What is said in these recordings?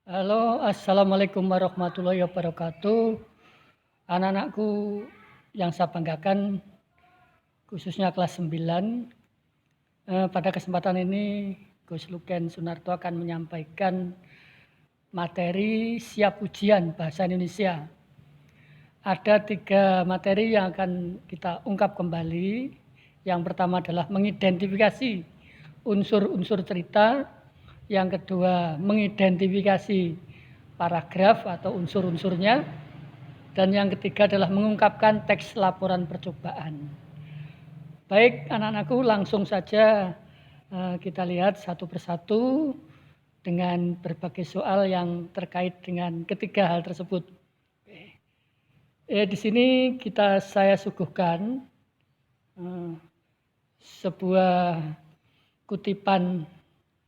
Halo, assalamualaikum warahmatullahi wabarakatuh. Anak-anakku yang saya banggakan, khususnya kelas 9. Pada kesempatan ini, Gus Luken Sunarto akan menyampaikan materi siap ujian bahasa Indonesia. Ada 3 materi yang akan kita ungkap kembali. Yang pertama adalah mengidentifikasi unsur-unsur cerita. Yang kedua, mengidentifikasi paragraf atau unsur-unsurnya. Dan yang ketiga adalah mengungkapkan teks laporan percobaan. Baik anak-anakku, langsung saja kita lihat satu persatu dengan berbagai soal yang terkait dengan ketiga hal tersebut. Di sini saya suguhkan sebuah kutipan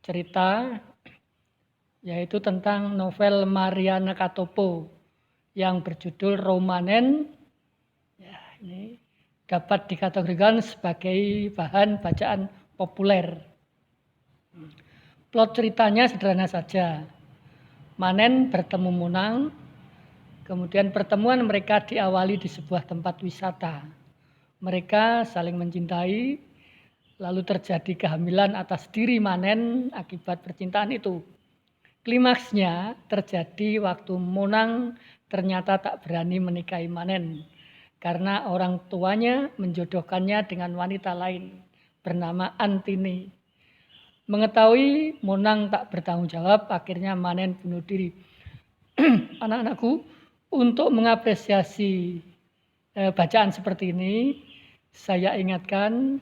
cerita, yaitu tentang novel Mariana Katopo yang berjudul Romanen. Ya, ini dapat dikategorikan sebagai bahan bacaan populer. Plot ceritanya sederhana saja. Manen bertemu Munang, kemudian pertemuan mereka diawali di sebuah tempat wisata. Mereka saling mencintai, lalu terjadi kehamilan atas diri Manen akibat percintaan itu. Klimaksnya terjadi waktu Munang ternyata tak berani menikahi Manen karena orang tuanya menjodohkannya dengan wanita lain bernama Antini. Mengetahui Munang tak bertanggung jawab, akhirnya Manen bunuh diri. Anak-anakku, untuk mengapresiasi bacaan seperti ini, saya ingatkan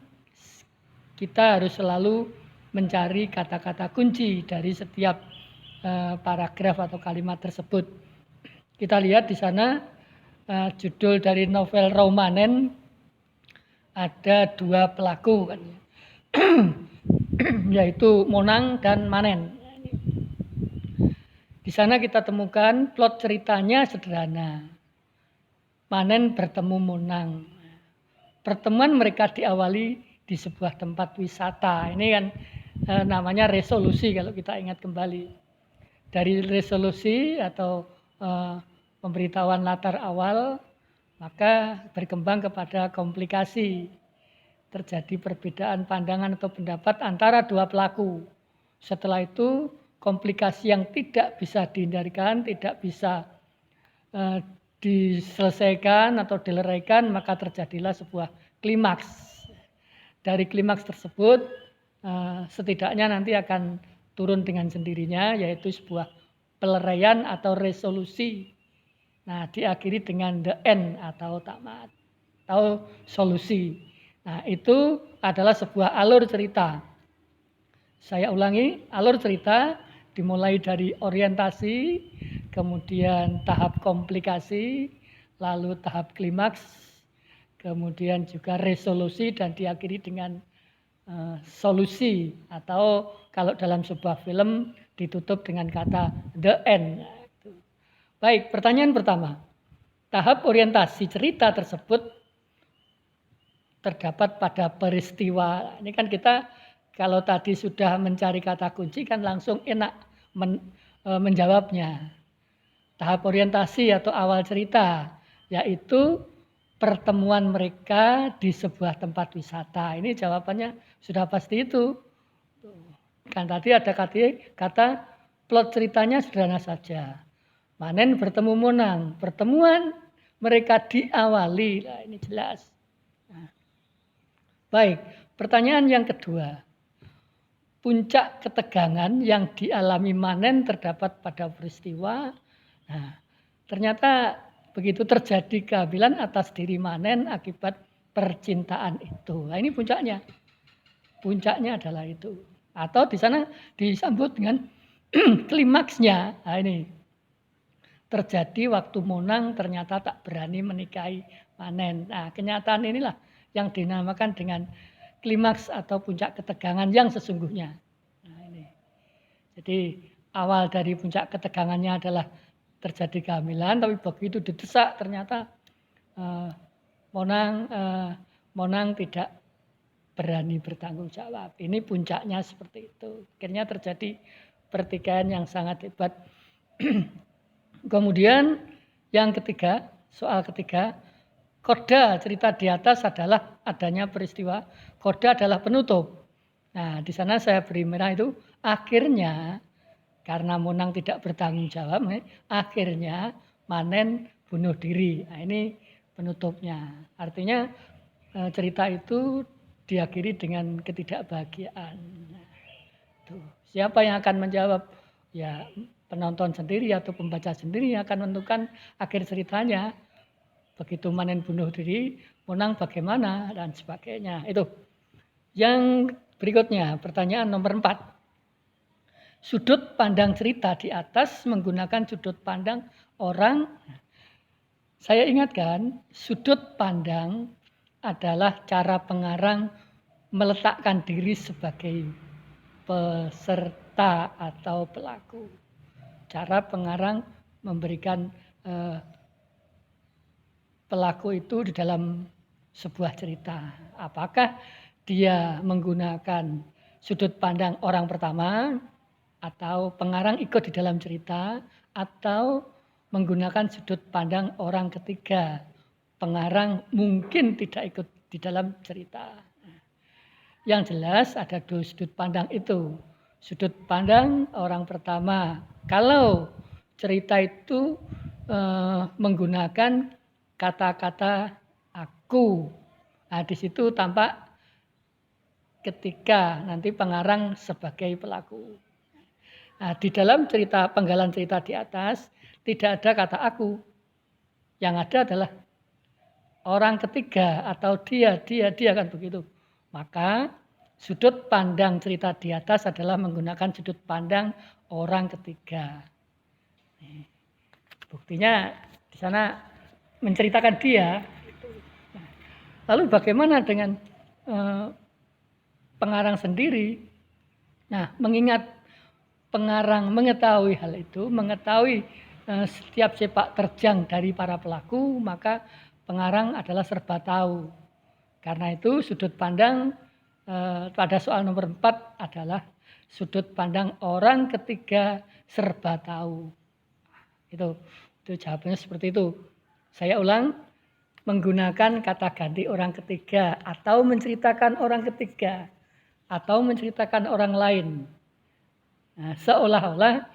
kita harus selalu mencari kata-kata kunci dari setiap paragraf atau kalimat tersebut. Kita lihat di sana judul dari novel Romanen, ada 2 pelaku kan, yaitu Monang dan Manen. Di sana kita temukan plot ceritanya sederhana. Manen bertemu Monang. Pertemuan mereka diawali di sebuah tempat wisata. Ini kan namanya resolusi kalau kita ingat kembali. Dari resolusi atau pemberitahuan latar awal, maka berkembang kepada komplikasi. Terjadi perbedaan pandangan atau pendapat antara 2 pelaku. Setelah itu, komplikasi yang tidak bisa dihindarkan, tidak bisa diselesaikan atau dileraikan, maka terjadilah sebuah klimaks. Dari klimaks tersebut, setidaknya nanti akan turun dengan sendirinya, yaitu sebuah peleraian atau resolusi. Nah, diakhiri dengan the end atau tamat atau solusi. Nah, itu adalah sebuah alur cerita. Saya ulangi, alur cerita dimulai dari orientasi, kemudian tahap komplikasi, lalu tahap klimaks, kemudian juga resolusi, dan diakhiri dengan solusi, atau kalau dalam sebuah film ditutup dengan kata the end. Baik, pertanyaan pertama. Tahap orientasi cerita tersebut terdapat pada peristiwa. Ini kan kita kalau tadi sudah mencari kata kunci kan langsung enak menjawabnya. Tahap orientasi atau awal cerita, yaitu pertemuan mereka di sebuah tempat wisata. Ini jawabannya sudah pasti itu. Kan tadi ada kata plot ceritanya sederhana saja. Manen bertemu Monang. Pertemuan mereka diawali. Nah, ini jelas. Nah. Baik, pertanyaan yang kedua. Puncak ketegangan yang dialami Manen terdapat pada peristiwa. Nah, ternyata begitu terjadi kehamilan atas diri Manen akibat percintaan itu. Nah, ini puncaknya. Puncaknya adalah itu. Atau di sana disambut dengan klimaksnya. Nah, ini terjadi waktu Monang ternyata tak berani menikahi Manen. Nah, kenyataan inilah yang dinamakan dengan klimaks atau puncak ketegangan yang sesungguhnya. Nah, ini. Jadi awal dari puncak ketegangannya adalah terjadi kehamilan, tapi begitu didesak ternyata Monang tidak berani bertanggung jawab. Ini puncaknya seperti itu. Akhirnya terjadi pertikaian yang sangat hebat Kemudian yang ketiga, soal ketiga, koda cerita di atas adalah adanya peristiwa. Koda adalah penutup. Nah, di sana saya beri merah itu akhirnya karena Monang tidak bertanggung jawab, akhirnya Manen bunuh diri. Nah, ini penutupnya. Artinya cerita itu diakhiri dengan ketidakbahagiaan. Nah, tuh. Siapa yang akan menjawab? Ya penonton sendiri atau pembaca sendiri yang akan menentukan akhir ceritanya. Begitu Manen bunuh diri, Monang bagaimana dan sebagainya. Itu. Yang berikutnya, pertanyaan nomor 4. Sudut pandang cerita di atas menggunakan sudut pandang orang. Saya ingatkan, sudut pandang adalah cara pengarang meletakkan diri sebagai peserta atau pelaku. Cara pengarang memberikan pelaku itu di dalam sebuah cerita. Apakah dia menggunakan sudut pandang orang pertama, atau pengarang ikut di dalam cerita, atau menggunakan sudut pandang orang ketiga. Pengarang mungkin tidak ikut di dalam cerita. Yang jelas ada 2 sudut pandang itu. Sudut pandang orang pertama, kalau cerita itu menggunakan kata-kata aku. Nah, di situ tampak ketika nanti pengarang sebagai pelaku. Nah, di dalam cerita penggalan cerita di atas tidak ada kata aku. Yang ada adalah orang ketiga atau dia kan begitu. Maka sudut pandang cerita di atas adalah menggunakan sudut pandang orang ketiga. Buktinya di sana menceritakan dia. Lalu bagaimana dengan pengarang sendiri? Nah, mengingat pengarang mengetahui hal itu, mengetahui setiap sepak terjang dari para pelaku, maka pengarang adalah serba tahu. Karena itu sudut pandang pada soal nomor 4 adalah sudut pandang orang ketiga serba tahu. Itu jawabannya seperti itu. Saya ulang, menggunakan kata ganti orang ketiga atau menceritakan orang ketiga atau menceritakan orang lain. Nah, seolah-olah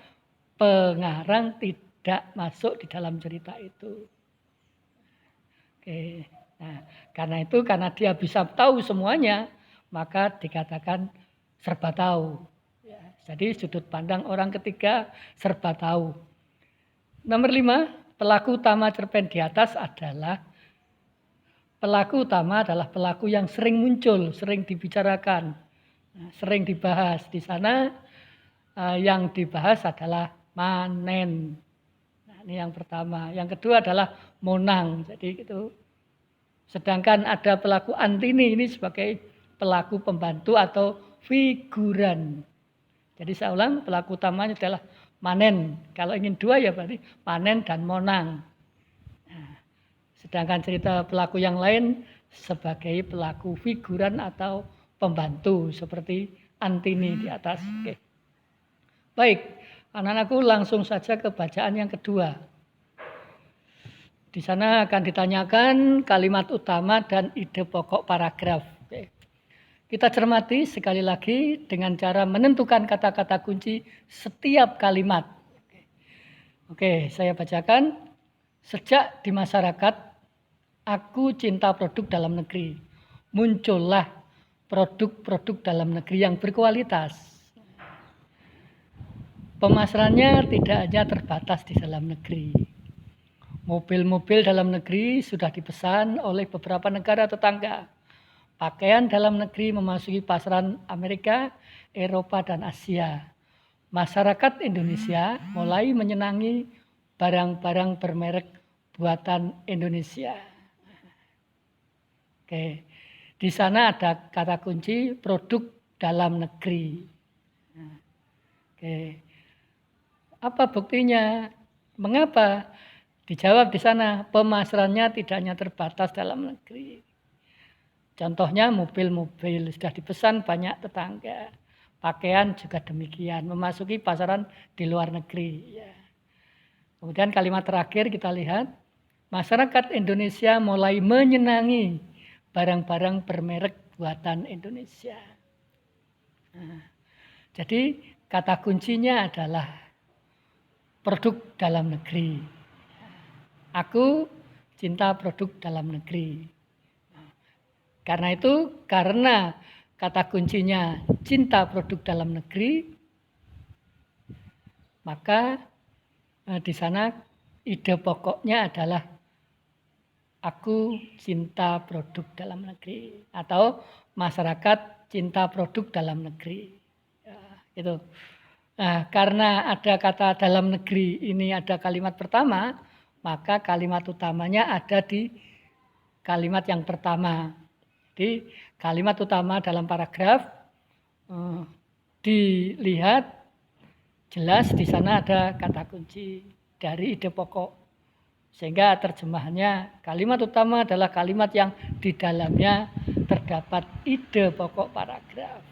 pengarang tidak masuk di dalam cerita itu. Oke. Nah, karena dia bisa tahu semuanya, maka dikatakan serba tahu. Ya, jadi sudut pandang orang ketiga serba tahu. Nomor 5, pelaku utama cerpen di atas adalah pelaku yang sering muncul, sering dibicarakan, sering dibahas. Di sana yang dibahas adalah Manen. Nah, ini yang pertama. Yang kedua adalah Monang. Jadi itu. Sedangkan ada pelaku Antini ini sebagai pelaku pembantu atau figuran. Jadi saya ulang, pelaku utamanya adalah Manen. Kalau ingin 2 ya berarti Manen dan Monang. Nah, sedangkan cerita pelaku yang lain sebagai pelaku figuran atau pembantu seperti Antini di atas. Oke. Baik, anak-anakku langsung saja ke bacaan yang kedua. Di sana akan ditanyakan kalimat utama dan ide pokok paragraf. Oke. Kita cermati sekali lagi dengan cara menentukan kata-kata kunci setiap kalimat. Oke, saya bacakan. Sejak di masyarakat, aku cinta produk dalam negeri. Muncullah produk-produk dalam negeri yang berkualitas. Pemasarannya tidak hanya terbatas di dalam negeri. Mobil-mobil dalam negeri sudah dipesan oleh beberapa negara tetangga. Pakaian dalam negeri memasuki pasaran Amerika, Eropa, dan Asia. Masyarakat Indonesia mulai menyenangi barang-barang bermerek buatan Indonesia. Oke, di sana ada kata kunci produk dalam negeri. Oke. Apa buktinya? Mengapa? Dijawab di sana, pemasarannya tidak hanya terbatas dalam negeri. Contohnya mobil-mobil sudah dipesan banyak tetangga. Pakaian juga demikian, memasuki pasaran di luar negeri. Ya. Kemudian kalimat terakhir kita lihat, masyarakat Indonesia mulai menyenangi barang-barang bermerek buatan Indonesia. Nah, jadi kata kuncinya adalah produk dalam negeri. Aku cinta produk dalam negeri. Karena itu, karena kata kuncinya cinta produk dalam negeri, maka di sana ide pokoknya adalah aku cinta produk dalam negeri atau masyarakat cinta produk dalam negeri. Ya, itu. Nah, karena ada kata dalam negeri ini ada kalimat pertama, maka kalimat utamanya ada di kalimat yang pertama. Jadi kalimat utama dalam paragraf dilihat jelas di sana ada kata kunci dari ide pokok. Sehingga terjemahannya kalimat utama adalah kalimat yang di dalamnya terdapat ide pokok paragraf.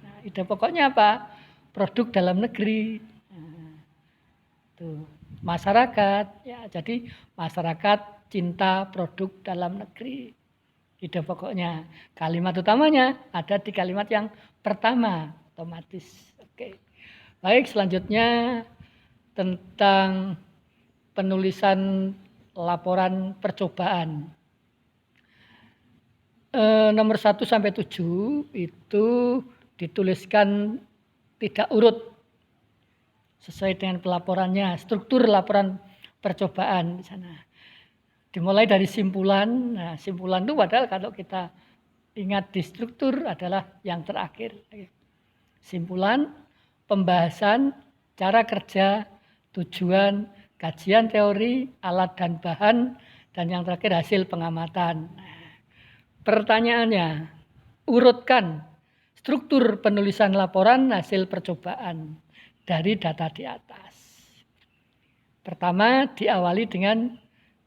Nah, ide pokoknya apa? Produk dalam negeri. Nah, tuh. Masyarakat, ya, jadi masyarakat cinta produk dalam negeri. Ide pokoknya. Kalimat utamanya ada di kalimat yang pertama, otomatis. Oke. Baik, selanjutnya tentang penulisan laporan percobaan. Nomor 1 sampai 7 itu dituliskan tidak urut sesuai dengan pelaporannya, struktur laporan percobaan di sana. Dimulai dari simpulan. Nah, simpulan itu padahal kalau kita ingat di struktur adalah yang terakhir. Simpulan, pembahasan, cara kerja, tujuan, kajian teori, alat dan bahan, dan yang terakhir hasil pengamatan. Pertanyaannya, urutkan struktur penulisan laporan hasil percobaan dari data di atas. Pertama, diawali dengan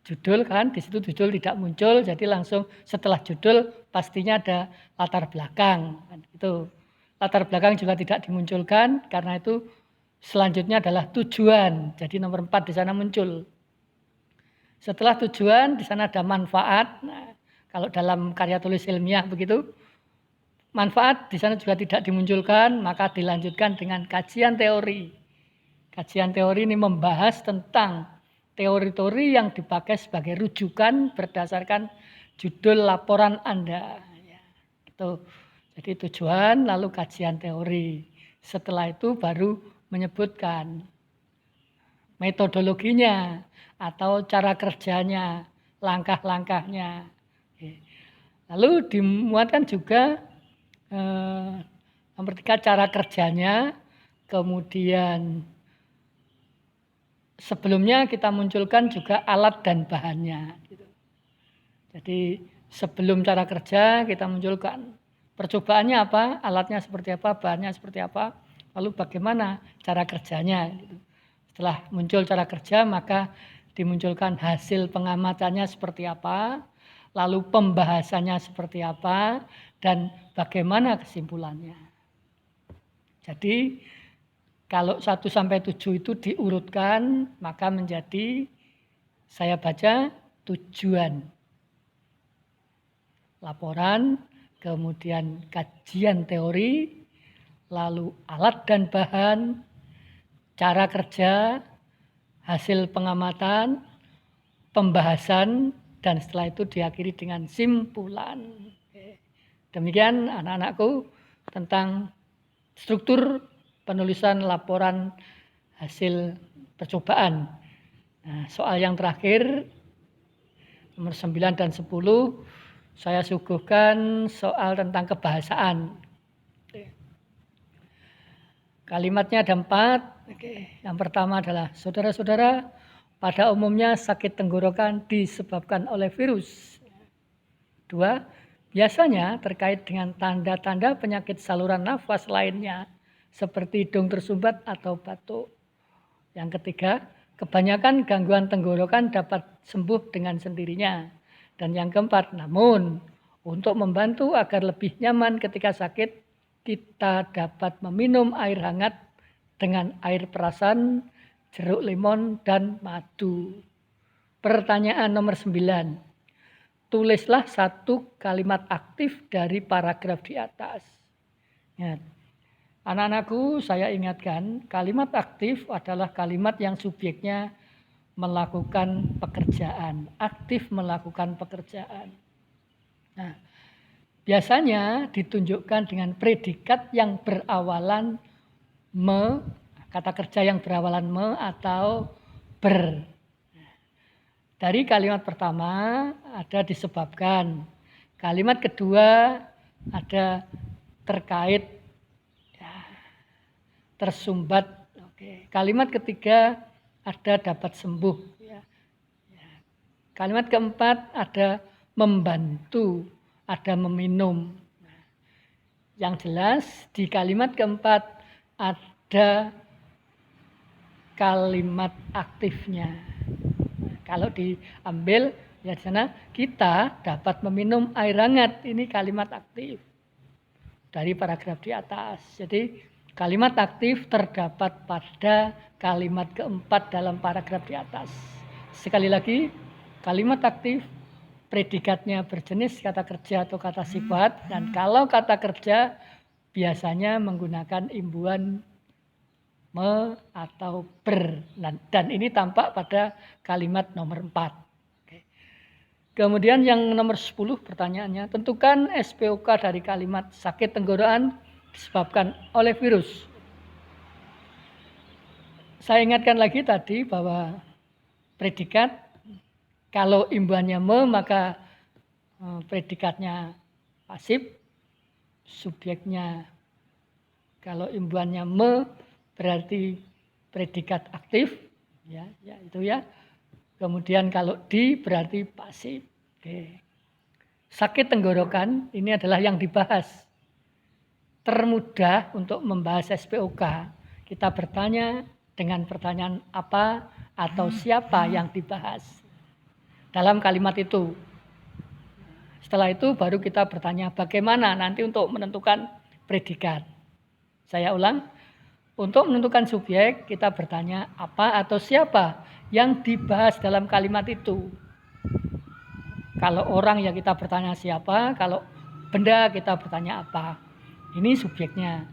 judul, kan di situ judul tidak muncul, jadi langsung setelah judul pastinya ada latar belakang. Itu latar belakang juga tidak dimunculkan, karena itu selanjutnya adalah tujuan. Jadi nomor 4 di sana muncul. Setelah tujuan di sana ada manfaat. Nah, kalau dalam karya tulis ilmiah begitu, manfaat di sana juga tidak dimunculkan, maka dilanjutkan dengan kajian teori. Kajian teori ini membahas tentang teori-teori yang dipakai sebagai rujukan berdasarkan judul laporan Anda. Ya, itu. Jadi tujuan lalu kajian teori. Setelah itu baru menyebutkan metodologinya atau cara kerjanya, langkah-langkahnya. Lalu dimuatkan juga nomor 3 cara kerjanya, kemudian sebelumnya kita munculkan juga alat dan bahannya. Jadi sebelum cara kerja kita munculkan percobaannya apa, alatnya seperti apa, bahannya seperti apa, lalu bagaimana cara kerjanya. Setelah muncul cara kerja, maka dimunculkan hasil pengamatannya seperti apa, lalu pembahasannya seperti apa, dan bagaimana kesimpulannya. Jadi kalau 1 sampai 7 itu diurutkan, maka menjadi, saya baca, tujuan, laporan, kemudian kajian teori, lalu alat dan bahan, cara kerja, hasil pengamatan, pembahasan, dan setelah itu diakhiri dengan simpulan. Demikian anak-anakku tentang struktur penulisan laporan hasil percobaan. Nah, soal yang terakhir, nomor 9 dan 10, saya suguhkan soal tentang kebahasaan. Kalimatnya ada 4. Yang pertama adalah, saudara-saudara, pada umumnya sakit tenggorokan disebabkan oleh virus. 2. Biasanya terkait dengan tanda-tanda penyakit saluran nafas lainnya, seperti hidung tersumbat atau batuk. Yang ketiga, kebanyakan gangguan tenggorokan dapat sembuh dengan sendirinya. Dan yang keempat, namun untuk membantu agar lebih nyaman ketika sakit, kita dapat meminum air hangat dengan air perasan jeruk limon, dan madu. Pertanyaan nomor 9. Tulislah satu kalimat aktif dari paragraf di atas. Ya. Anak-anakku, saya ingatkan, kalimat aktif adalah kalimat yang subjeknya melakukan pekerjaan, aktif melakukan pekerjaan. Nah, biasanya ditunjukkan dengan predikat yang berawalan me, kata kerja yang berawalan me atau ber. Dari kalimat pertama ada disebabkan, kalimat kedua ada terkait, tersumbat. Oke. Kalimat ketiga ada dapat sembuh. Ya. Kalimat keempat ada membantu, ada meminum. Nah, yang jelas di kalimat keempat ada kalimat aktifnya. Nah, kalau diambil ya di sana kita dapat meminum air hangat. Ini kalimat aktif dari paragraf di atas. Jadi kalimat aktif terdapat pada kalimat keempat dalam paragraf di atas. Sekali lagi, kalimat aktif predikatnya berjenis kata kerja atau kata sifat, dan kalau kata kerja biasanya menggunakan imbuhan me atau ber, dan ini tampak pada kalimat nomor 4. Kemudian yang nomor 10 pertanyaannya, tentukan SPOK dari kalimat sakit tenggorokan disebabkan oleh virus. Saya ingatkan lagi tadi bahwa predikat kalau imbuhannya me maka predikatnya pasif, subjeknya kalau imbuhannya me berarti predikat aktif, ya itu ya. Kemudian kalau di berarti pasif. Oke. Sakit tenggorokan ini adalah yang dibahas. Termudah untuk membahas SPOK, kita bertanya dengan pertanyaan apa atau siapa yang dibahas dalam kalimat itu. Setelah itu baru kita bertanya bagaimana nanti untuk menentukan predikat. Saya ulang, untuk menentukan subjek kita bertanya apa atau siapa yang dibahas dalam kalimat itu. Kalau orang ya kita bertanya siapa, kalau benda kita bertanya apa. Ini subjeknya.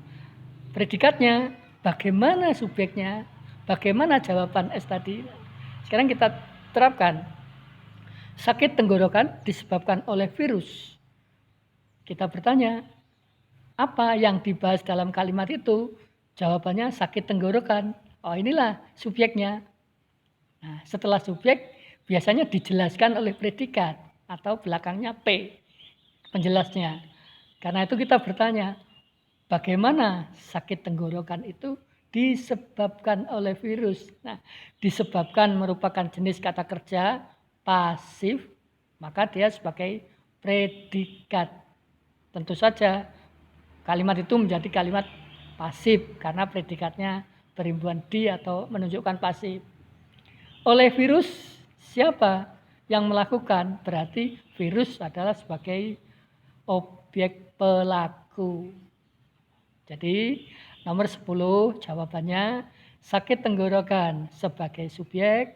Predikatnya, bagaimana subjeknya, bagaimana jawaban S tadi. Sekarang kita terapkan. Sakit tenggorokan disebabkan oleh virus. Kita bertanya, apa yang dibahas dalam kalimat itu? Jawabannya sakit tenggorokan. Oh, inilah subjeknya. Nah, setelah subjek biasanya dijelaskan oleh predikat atau belakangnya P, penjelasnya. Karena itu kita bertanya, bagaimana sakit tenggorokan itu disebabkan oleh virus. Nah, disebabkan merupakan jenis kata kerja pasif, maka dia sebagai predikat. Tentu saja kalimat itu menjadi kalimat pasif karena predikatnya berimbuhan di atau menunjukkan pasif. Oleh virus, siapa yang melakukan? Berarti virus adalah sebagai objek pelaku. Jadi nomor 10 jawabannya sakit tenggorokan sebagai subjek,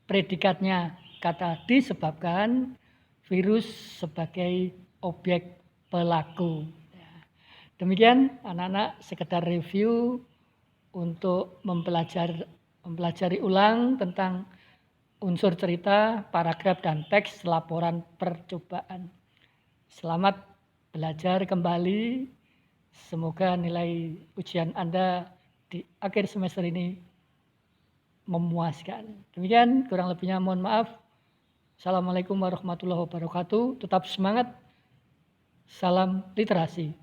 predikatnya kata disebabkan, virus sebagai objek pelaku. Demikian anak-anak sekedar review untuk mempelajari ulang tentang unsur cerita, paragraf dan teks laporan percobaan. Selamat belajar kembali. Semoga nilai ujian Anda di akhir semester ini memuaskan. Demikian, kurang lebihnya mohon maaf. Assalamualaikum warahmatullahi wabarakatuh. Tetap semangat. Salam literasi.